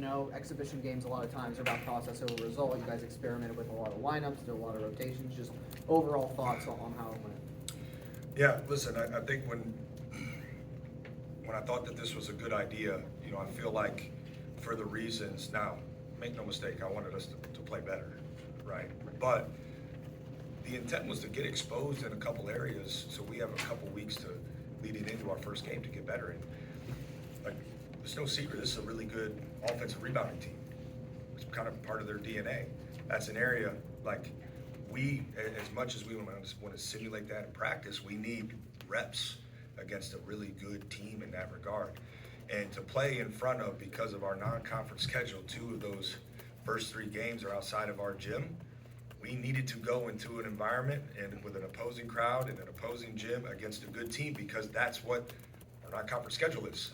know, exhibition games a lot of times are about process over result. You guys experimented with a lot of lineups, did a lot of rotations. Just overall thoughts on how it went. Yeah, listen, I think when I thought that this was a good idea, I feel like for the reasons, now, make no mistake, I wanted us to play better, right? But the intent was to get exposed in a couple areas so we have a couple weeks to leading into our first game to get better. And like, there's no secret, this is a really good offensive rebounding team. It's kind of part of their DNA. That's an area, like, we, as much as we want to simulate that in practice, we need reps against a really good team in that regard. And to play in front of, because of our non-conference schedule, 2 of those first 3 games are outside of our gym. We needed to go into an environment and with an opposing crowd and an opposing gym against a good team, because that's what our non-conference schedule is.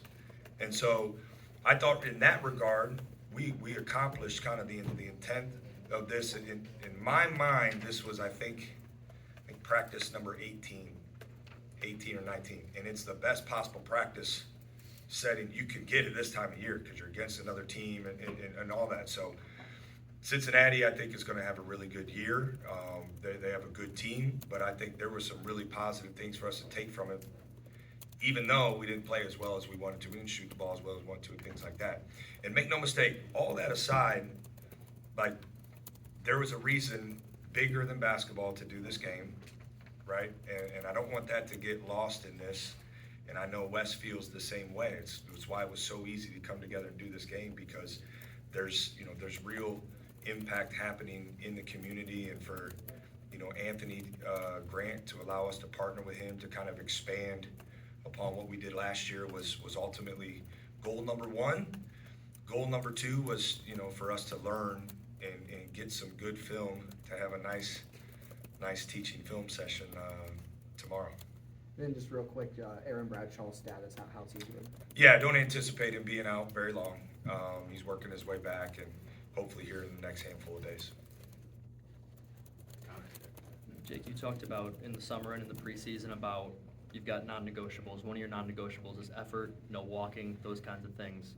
And so I thought in that regard, we accomplished kind of the intent of this. In my mind, this was, I think practice number 18 or 19. And it's the best possible practice setting you can get at this time of year because you're against another team and all that. So Cincinnati, I think, is going to have a really good year. They have a good team, but I think there were some really positive things for us to take from it, even though we didn't play as well as we wanted to. We didn't shoot the ball as well as we wanted to and things like that. And make no mistake, all that aside, like, there was a reason bigger than basketball to do this game, right? And I don't want that to get lost in this. And I know Wes feels the same way. It's why it was so easy to come together and do this game, because there's real impact happening in the community, and for Anthony Grant to allow us to partner with him to kind of expand upon what we did last year was ultimately goal number 1. Goal number 2 was for us to learn and get some good film, to have a nice teaching film session tomorrow. And then just real quick, Aaron Bradshaw's status, how's he doing? Yeah, don't anticipate him being out very long. He's working his way back, and hopefully here in the next handful of days. Jake, you talked about in the summer and in the preseason about you've got non-negotiables. One of your non-negotiables is effort, walking, those kinds of things.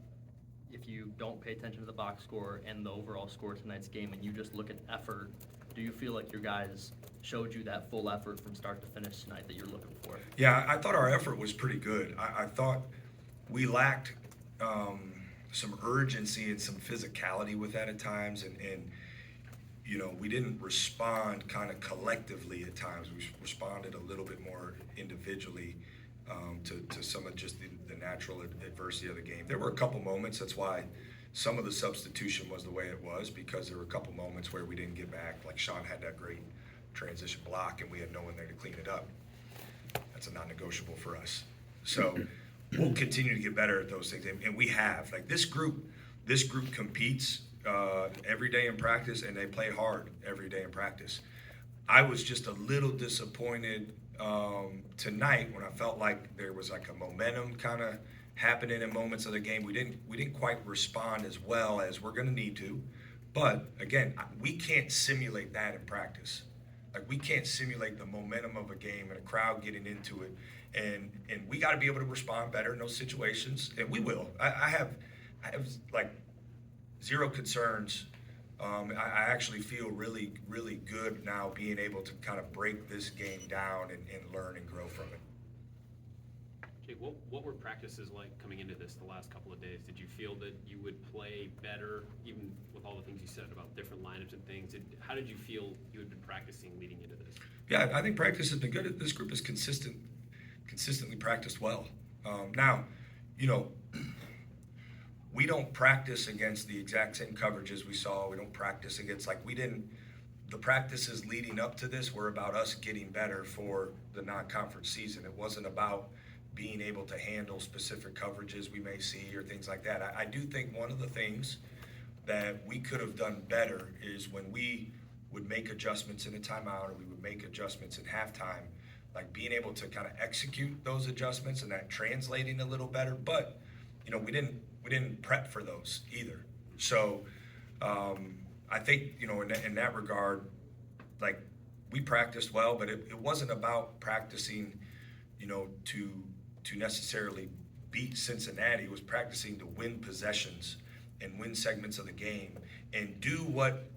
If you don't pay attention to the box score and the overall score of tonight's game and you just look at effort, do you feel like your guys showed you that full effort from start to finish tonight that you're looking for? Yeah, I thought our effort was pretty good. I thought we lacked some urgency and some physicality with that at times, and we didn't respond kind of collectively at times. We responded a little bit more individually to some of just the natural adversity of the game. There were a couple moments, that's why some of the substitution was the way it was, because there were a couple moments where we didn't get back. Like Sean had that great transition block and we had no one there to clean it up. That's a non-negotiable for us. So we'll continue to get better at those things, and we have. Like, this group competes every day in practice, and they play hard every day in practice. I was just a little disappointed tonight when I felt like there was like a momentum kind of happening in moments of the game. We didn't quite respond as well as we're going to need to. But again, we can't simulate that in practice. Like, we can't simulate the momentum of a game and a crowd getting into it. And we got to be able to respond better in those situations, and we will. I have like zero concerns. I actually feel really, really good now being able to kind of break this game down and learn and grow from it. Jake, what were practices like coming into this the last couple of days? Did you feel that you would play better, even with all the things you said about different lineups and things? How did you feel you had been practicing leading into this? Yeah, I think practice has been good. This group is consistently practiced well. Now, we don't practice against the exact same coverages we saw. We don't practice against, the practices leading up to this were about us getting better for the non-conference season. It wasn't about being able to handle specific coverages we may see or things like that. I do think one of the things that we could have done better is when we would make adjustments in a timeout, or we would make adjustments in halftime, like being able to kind of execute those adjustments and that translating a little better. But, we didn't prep for those either. So I think, in that regard, like, we practiced well, but it wasn't about practicing, to necessarily beat Cincinnati. It was practicing to win possessions and win segments of the game and do what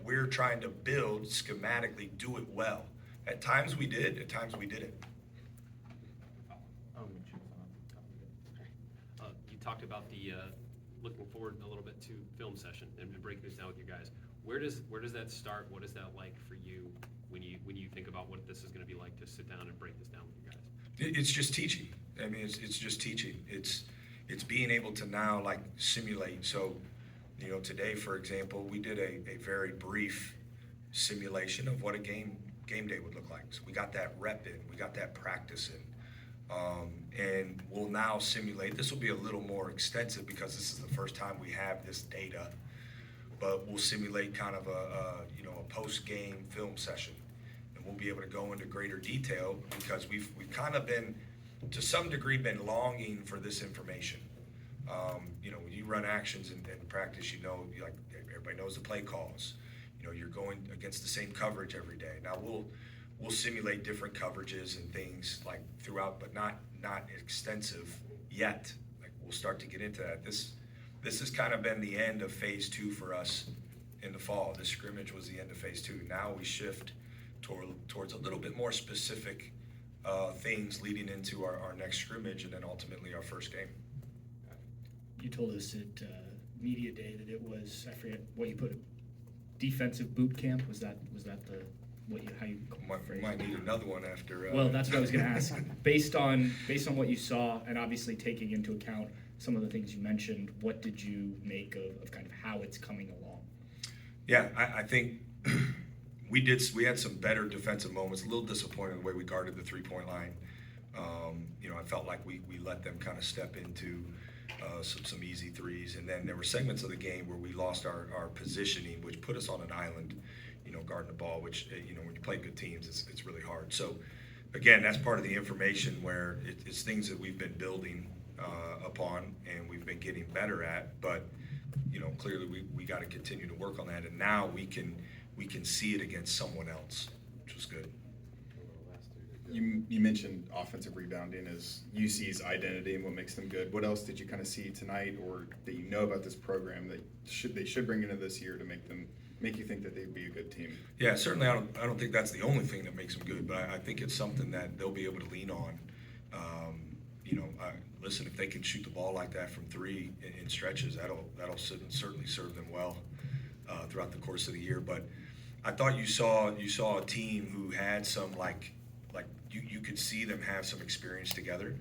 we're trying to build schematically, do it well. At times we did, at times we didn't. You talked about the looking forward a little bit to film session and breaking this down with you guys. Where does that start? What is that like for you when you think about what this is going to be like to sit down and break this down with you guys? It's just teaching. I mean, it's just teaching. It's being able to now like simulate. So, today, for example, we did a very brief simulation of what a game day would look like. So we got that rep in, we got that practice in, and we'll now simulate. This will be a little more extensive because this is the first time we have this data, but we'll simulate kind of a post-game film session, and we'll be able to go into greater detail because we've kind of been, to some degree, been longing for this information. When you run actions in practice, like everybody knows the play calls. You're going against the same coverage every day. Now we'll simulate different coverages and things like throughout, but not extensive yet. Like we'll start to get into that. This has kind of been the end of phase 2 for us in the fall. This scrimmage was the end of phase 2. Now we shift towards a little bit more specific things leading into our next scrimmage and then ultimately our first game. You told us at media day that it was, I forget what you put it, defensive boot camp. Was that how you phrased Might it? need another one after. Well, that's what I was going to ask. Based on what you saw, and obviously taking into account some of the things you mentioned, what did you make of kind of how it's coming along? Yeah, I think we had some better defensive moments. A little disappointed in the way we guarded the 3-point line. I felt like we let them kind of step into some easy threes, and then there were segments of the game where we lost our positioning, which put us on an island, guarding the ball, which when you play good teams, it's really hard. So again, that's part of the information where it's things that we've been building upon and we've been getting better at, but clearly we got to continue to work on that, and now we can see it against someone else, which was good. You mentioned offensive rebounding as UC's identity and what makes them good. What else did you kind of see tonight, or that you know about this program that they should bring into this year to make you think that they'd be a good team? Yeah, certainly. I don't think that's the only thing that makes them good, but I think it's something that they'll be able to lean on. Listen, if they can shoot the ball like that from 3 in stretches, that'll certainly serve them well throughout the course of the year. But I thought you saw a team who had some you could see them have some experience together,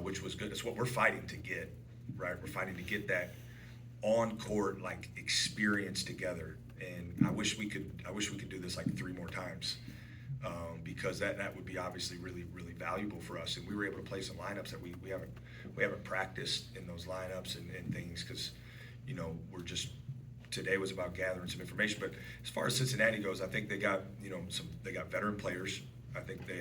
which was good. It's what we're fighting to get, right? We're fighting to get that on court experience together, and I wish we could do this 3 more times, because that would be obviously really really valuable for us. And we were able to play some lineups that we haven't practiced in those lineups and things, because we're just, today was about gathering some information. But as far as Cincinnati goes, I think they got they got veteran players. I think they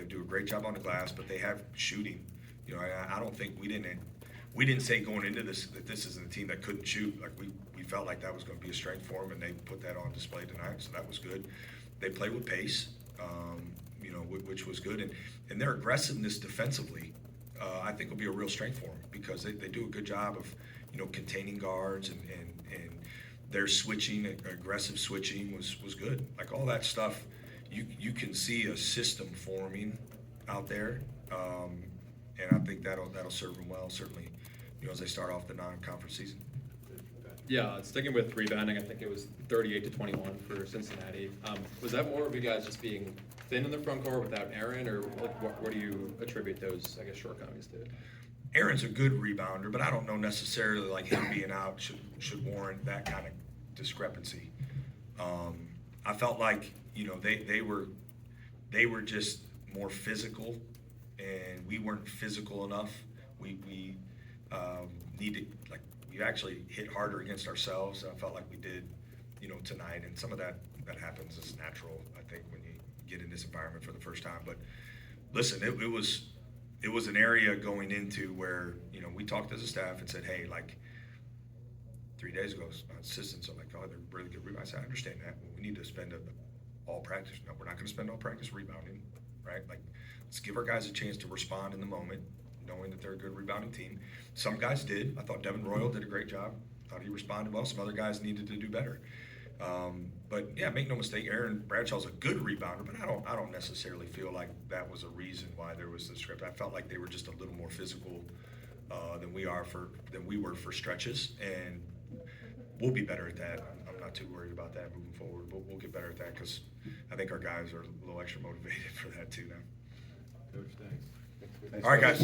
do a great job on the glass, but they have shooting. I don't think we didn't say going into this that this is a team that couldn't shoot. We felt like that was going to be a strength for them, and they put that on display tonight, so that was good. They play with pace, which was good, and their aggressiveness defensively, I think will be a real strength for them, because they do a good job of containing guards, and their switching, aggressive switching was good. All that stuff. You can see a system forming out there, and I think that'll serve them well, certainly, as they start off the non-conference season. Yeah, sticking with rebounding, I think it was 38-21 for Cincinnati. Was that more of you guys just being thin in the front court without Aaron, or what do you attribute those, shortcomings to? Aaron's a good rebounder, but I don't know necessarily him being out should warrant that kind of discrepancy. I felt like they were just more physical, and we weren't physical enough. We needed, we actually hit harder against ourselves, and I felt like we did tonight, and some of that happens is natural, I think, when you get in this environment for the first time. But listen, it was an area going into where we talked as a staff and said, hey, 3 days ago, assistants are oh, they're really good rebounders. I said, I understand that. We need to spend all practice. No, we're not going to spend all practice rebounding, right? Let's give our guys a chance to respond in the moment, knowing that they're a good rebounding team. Some guys did. I thought Devin Royal did a great job. thought he responded well. Some other guys needed to do better. But yeah, make no mistake, Aaron Bradshaw's a good rebounder, but I don't necessarily feel like that was a reason why there was the script. I felt like they were just a little more physical than we were for stretches, and we'll be better at that. I'm not too worried about that moving forward, but we'll get better at that because I think our guys are a little extra motivated for that too now. Coach, thanks. All right, guys.